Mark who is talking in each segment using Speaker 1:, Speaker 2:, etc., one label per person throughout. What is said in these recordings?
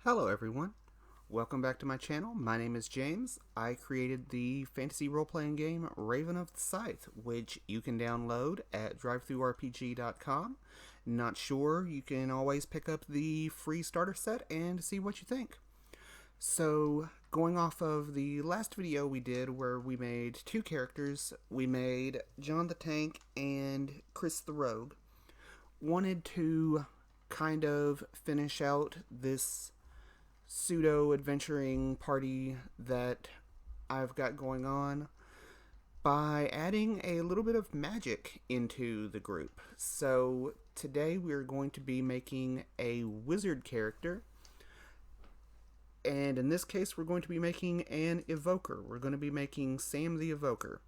Speaker 1: Hello everyone, welcome back to my channel. My name is James. I created the fantasy role-playing game Raven of the Scythe, which you can download at drivethrurpg.com. Not sure, you can always pick up the free starter set and see what you think. So, going off of the last video we did where we made two characters, we made John the Tank and Chris the Rogue. Wanted to kind of finish out this pseudo adventuring party that I've got going on by adding a little bit of magic into the group. So today we're going to be making a wizard character, and in this case we're going to be making an evoker. We're going to be making Sam the Evoker.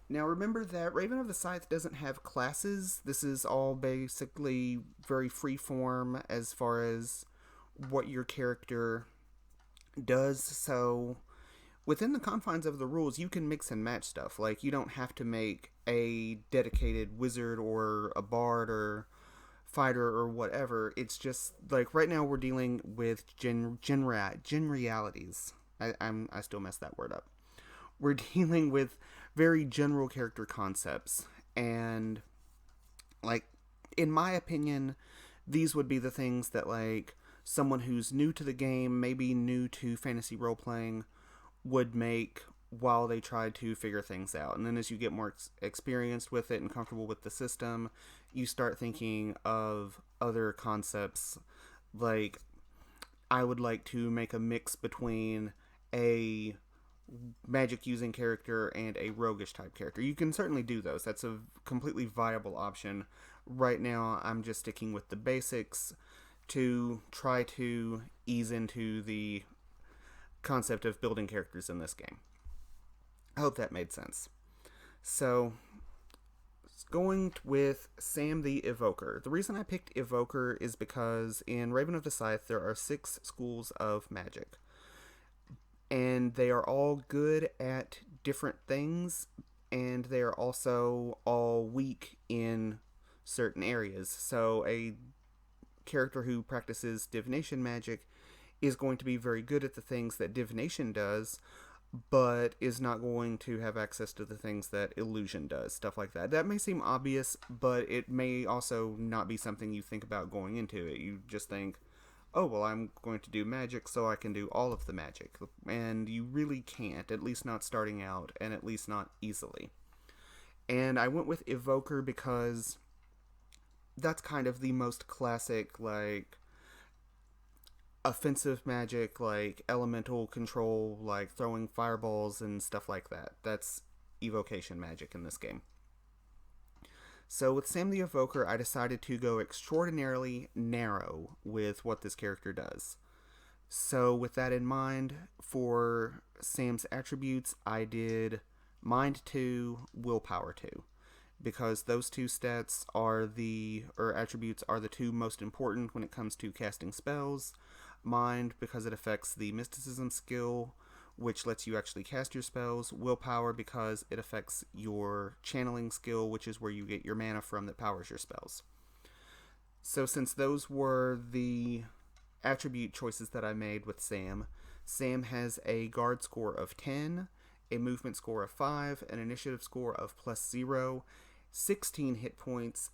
Speaker 1: Now remember that Raven of the Scythe doesn't have classes. This is all basically very freeform as far as what your character does. So within the confines of the rules, you can mix and match stuff. Like, you don't have to make a dedicated wizard or a bard or fighter or whatever. It's just like right now we're dealing with generalities. I still mess that word up. We're dealing with very general character concepts, and like, in my opinion, these would be the things that like someone who's new to the game, maybe new to fantasy role playing, would make while they try to figure things out. And then as you get more experienced with it and comfortable with the system, you start thinking of other concepts. Like, I would like to make a mix between a magic using character and a roguish type character. You can certainly do those. That's a completely viable option. Right now, I'm just sticking with the basics to try to ease into the concept of building characters in this game. I hope that made sense. So, going with Sam the Evoker. The reason I picked Evoker is because in Raven of the Scythe there are 6 schools of magic, and they are all good at different things, and they are also all weak in certain areas. So a character who practices divination magic is going to be very good at the things that divination does, but is not going to have access to the things that illusion does, stuff like that. That may seem obvious, but it may also not be something you think about going into it. You just think, oh, well, I'm going to do magic so I can do all of the magic. And you really can't, at least not starting out, and at least not easily. And I went with Evoker because that's kind of the most classic, like, offensive magic, like elemental control, like throwing fireballs and stuff like that. That's evocation magic in this game. So with Sam the Evoker, I decided to go extraordinarily narrow with what this character does. So with that in mind, for Sam's attributes, I did Mind 2, Willpower 2. Because those two stats are attributes are the two most important when it comes to casting spells. Mind, because it affects the mysticism skill, which lets you actually cast your spells. Willpower, because it affects your channeling skill, which is where you get your mana from that powers your spells. So since those were the attribute choices that I made with Sam, Sam has a guard score of 10, a movement score of 5, an initiative score of +0, 16 hit points,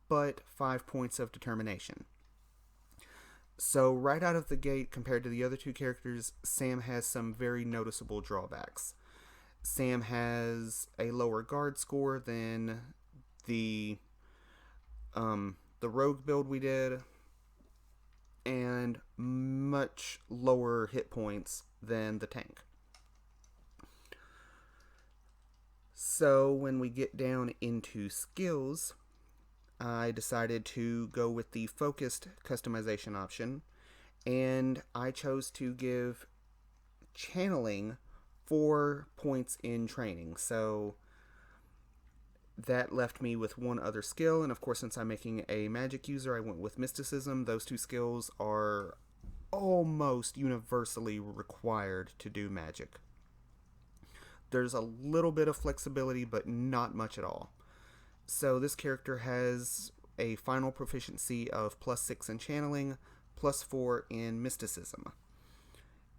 Speaker 1: but 5 points of determination. So right out of the gate, compared to the other two characters, Sam has some very noticeable drawbacks. Sam has a lower guard score than the rogue build we did, and much lower hit points than the tank. So when we get down into skills, I decided to go with the focused customization option, and I chose to give channeling 4 points in training. So that left me with one other skill, and of course, since I'm making a magic user, I went with mysticism. Those two skills are almost universally required to do magic. There's a little bit of flexibility, but not much at all. So this character has a final proficiency of +6 in channeling, +4 in mysticism.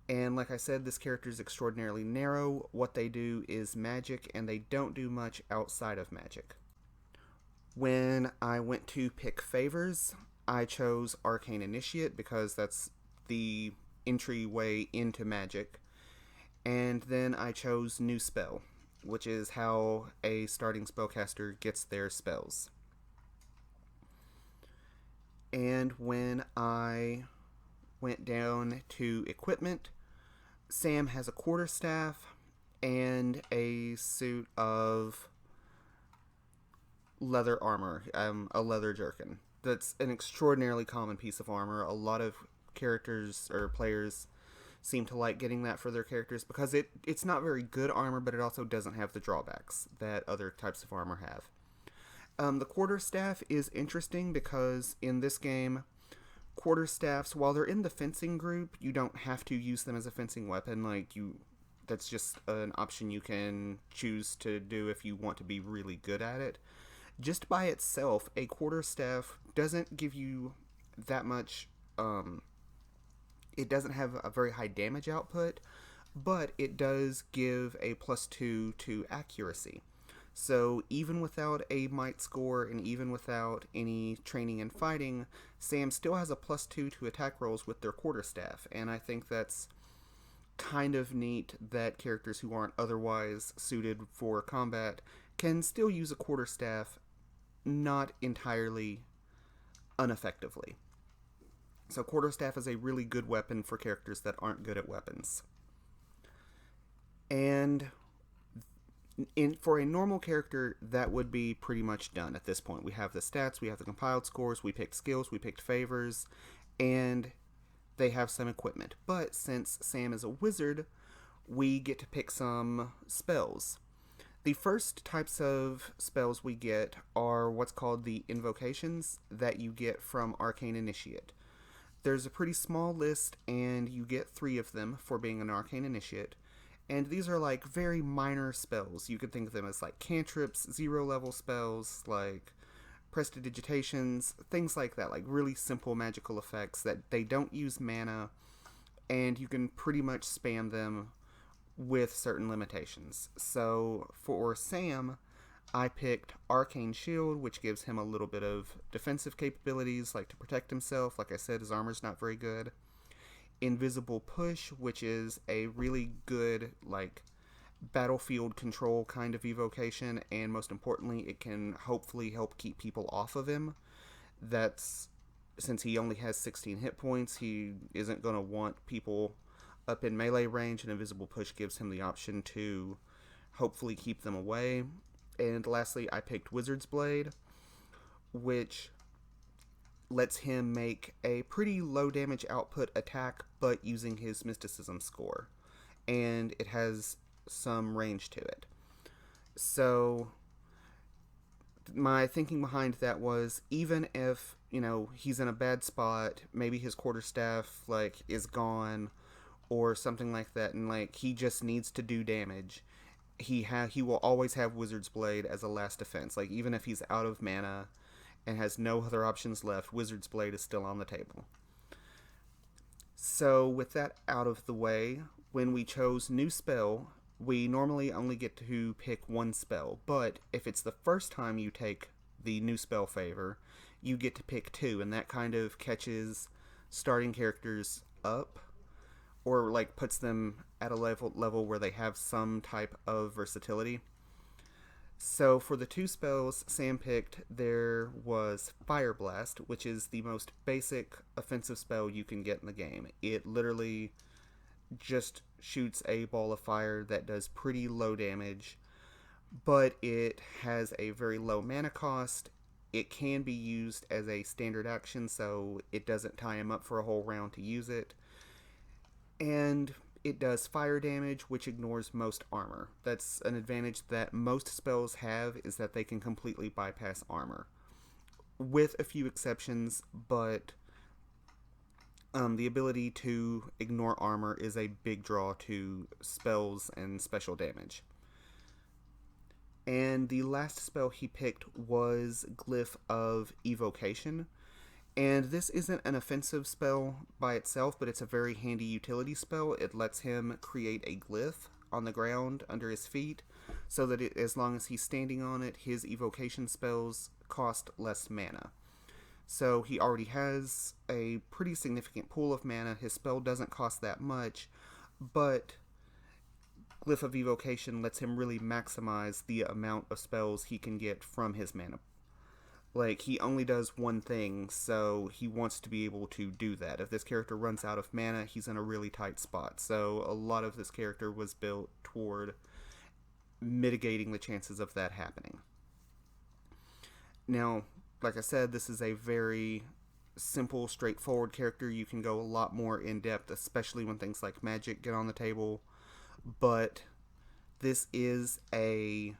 Speaker 1: And like I said, this character is extraordinarily narrow. What they do is magic, and they don't do much outside of magic. When I went to pick favors, I chose Arcane Initiate because that's the entryway into magic. And then I chose New Spell, which is how a starting spellcaster gets their spells. And when I went down to equipment, Sam has a quarterstaff and a suit of leather armor, a leather jerkin. That's an extraordinarily common piece of armor. A lot of characters or players seem to like getting that for their characters because it's not very good armor, but it also doesn't have the drawbacks that other types of armor have. The quarterstaff is interesting because in this game, quarterstaffs, while they're in the fencing group, you don't have to use them as a fencing weapon. That's just an option you can choose to do if you want to be really good at it. Just by itself, a quarterstaff doesn't give you that much. It doesn't have a very high damage output, but it does give a +2 to accuracy. So even without a might score and even without any training in fighting, Sam still has a +2 to attack rolls with their quarterstaff, and I think that's kind of neat that characters who aren't otherwise suited for combat can still use a quarterstaff not entirely ineffectively. So quarterstaff is a really good weapon for characters that aren't good at weapons. And for a normal character, that would be pretty much done at this point. We have the stats, we have the compiled scores, we picked skills, we picked favors, and they have some equipment. But since Sam is a wizard, we get to pick some spells. The first types of spells we get are what's called the invocations that you get from Arcane Initiate. There's a pretty small list, and you get 3 of them for being an Arcane Initiate. And these are like very minor spells. You could think of them as like cantrips, 0-level spells, like prestidigitations, things like that, like really simple magical effects that they don't use mana, and you can pretty much spam them with certain limitations. So for Sam, I picked Arcane Shield, which gives him a little bit of defensive capabilities, like to protect himself. Like I said, his armor's not very good. Invisible Push, which is a really good, like, battlefield control kind of evocation, and most importantly, it can hopefully help keep people off of him. Since he only has 16 hit points, he isn't going to want people up in melee range, and Invisible Push gives him the option to hopefully keep them away. And lastly, I picked Wizard's Blade, which lets him make a pretty low damage output attack, but using his mysticism score. And it has some range to it. So my thinking behind that was, even if, he's in a bad spot, maybe his quarterstaff, is gone, or something like that, and, he just needs to do damage, he will always have Wizard's Blade as a last defense. Even if he's out of mana and has no other options left, Wizard's Blade is still on the table. So with that out of the way, when we chose New Spell, we normally only get to pick 1 spell, but if it's the first time you take the New Spell favor, you get to pick 2, and that kind of catches starting characters up, or puts them at a level where they have some type of versatility. So for the 2 spells Sam picked, there was Fire Blast, which is the most basic offensive spell you can get in the game. It literally just shoots a ball of fire that does pretty low damage, but it has a very low mana cost. It can be used as a standard action, so it doesn't tie him up for a whole round to use it. And it does fire damage, which ignores most armor. That's an advantage that most spells have, is that they can completely bypass armor. With a few exceptions, but the ability to ignore armor is a big draw to spells and special damage. And the last spell he picked was Glyph of Evocation. And this isn't an offensive spell by itself, but it's a very handy utility spell. It lets him create a glyph on the ground under his feet, so that as long as he's standing on it, his evocation spells cost less mana. So he already has a pretty significant pool of mana. His spell doesn't cost that much, but Glyph of Evocation lets him really maximize the amount of spells he can get from his mana. Like, he only does one thing, so he wants to be able to do that. If this character runs out of mana, he's in a really tight spot. So a lot of this character was built toward mitigating the chances of that happening. Now, like I said, this is a very simple, straightforward character. You can go a lot more in depth, especially when things like magic get on the table. But this is a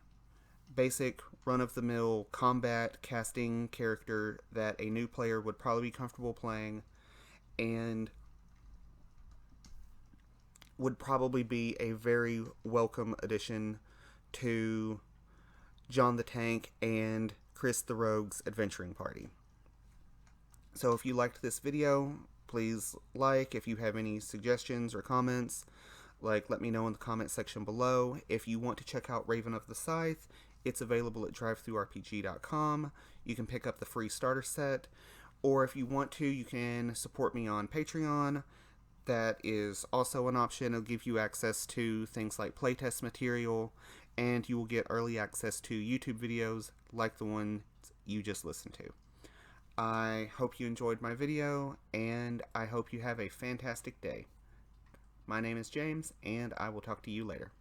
Speaker 1: basic run-of-the-mill combat casting character that a new player would probably be comfortable playing, and would probably be a very welcome addition to John the Tank and Chris the Rogue's adventuring party. So if you liked this video, please like. If you have any suggestions or comments, let me know in the comment section below. If you want to check out Raven of the Scythe, it's available at drivethrurpg.com. You can pick up the free starter set, or if you want to, you can support me on Patreon. That is also an option. It'll give you access to things like playtest material, and you will get early access to YouTube videos like the one you just listened to. I hope you enjoyed my video, and I hope you have a fantastic day. My name is James, and I will talk to you later.